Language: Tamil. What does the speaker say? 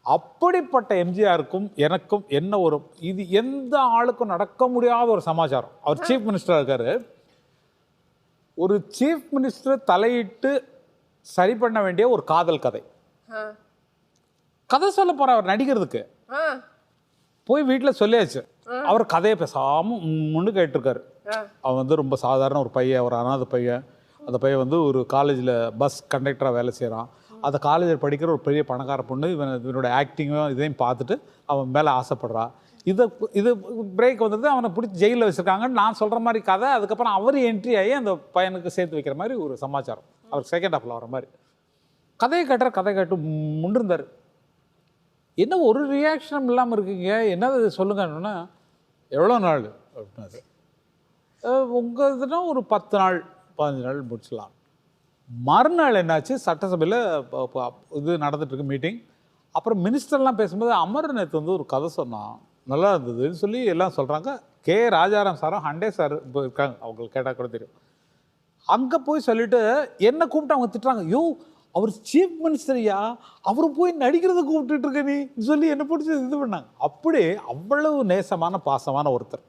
அப்படிப்பட்ட எம்ஜிஆருக்கும் எனக்கும் என்ன ஒரு இது எந்த ஆளுக்கும் நடக்க முடியாத ஒரு சமாச்சாரம். அவர் சீஃப் மினிஸ்டராக இருக்காரு. ஒரு சீஃப் மினிஸ்டர் தலையிட்டு சரி பண்ண வேண்டிய ஒரு காதல் கதை. கதை சொல்ல போற அவர் நடிக்கிறதுக்கு போய் வீட்டில் சொல்லியாச்சு. அவர் கதையை பேசாம முன்னு கேட்டிருக்காரு. அவன் வந்து ரொம்ப சாதாரண ஒரு பையன், ஒரு அனாதை பையன். அந்த பையன் வந்து ஒரு காலேஜில் பஸ் கண்டக்டராக வேலை செய்கிறான். அந்த காலேஜில் படிக்கிற ஒரு பெரிய பணக்கார பொண்ணு இவனோட ஆக்டிங்கும் இதையும் பார்த்துட்டு அவன் மேலே ஆசைப்படுறா. இது பிரேக் வந்தது, அவனை பிடிச்சி ஜெயிலில் வச்சுருக்காங்கன்னு நான் சொல்கிற மாதிரி கதை. அதுக்கப்புறம் அவர் என்ட்ரி ஆகி அந்த பையனுக்கு சேர்த்து வைக்கிற மாதிரி ஒரு சமாச்சாரம். அவர் செகண்ட் ஹாஃபில் வர மாதிரி கதையை கேட்டு முன்னிருந்தார். என்ன ஒரு ரியாக்ஷனும் இல்லாமல் இருக்கீங்க, என்னது சொல்லுங்கன்னா, எவ்வளோ நாள் அப்படின்னாரு. உங்கள் இதுனா ஒரு 10 நாள் 15 நாள் முடிச்சலாம். மறுநாள் என்னாச்சு, சட்டசபையில் இது நடந்துட்டுருக்கு மீட்டிங். அப்புறம் மினிஸ்டர்லாம் பேசும்போது அமர் நேற்று வந்து ஒரு கதை சொன்னான், நல்லா இருந்ததுன்னு சொல்லி எல்லாம் சொல்கிறாங்க. கே ராஜாராம் சாரும் ஹண்டே சார் இப்போ இருக்காங்க, அவங்களுக்கு கேட்டால் கூட தெரியும். அங்கே போய் சொல்லிவிட்டு என்னை கூப்பிட்டு அவங்க திட்டுறாங்க. யோ, அவர் சீஃப் மினிஸ்டரியா, அவரு போய் நடிக்கிறத கூப்பிட்டுட்டு இருக்க நீ சொல்லி என்னை பிடிச்சி இது பண்ணாங்க. அப்படி அவ்வளவு நேசமான பாசமான ஒருத்தர்.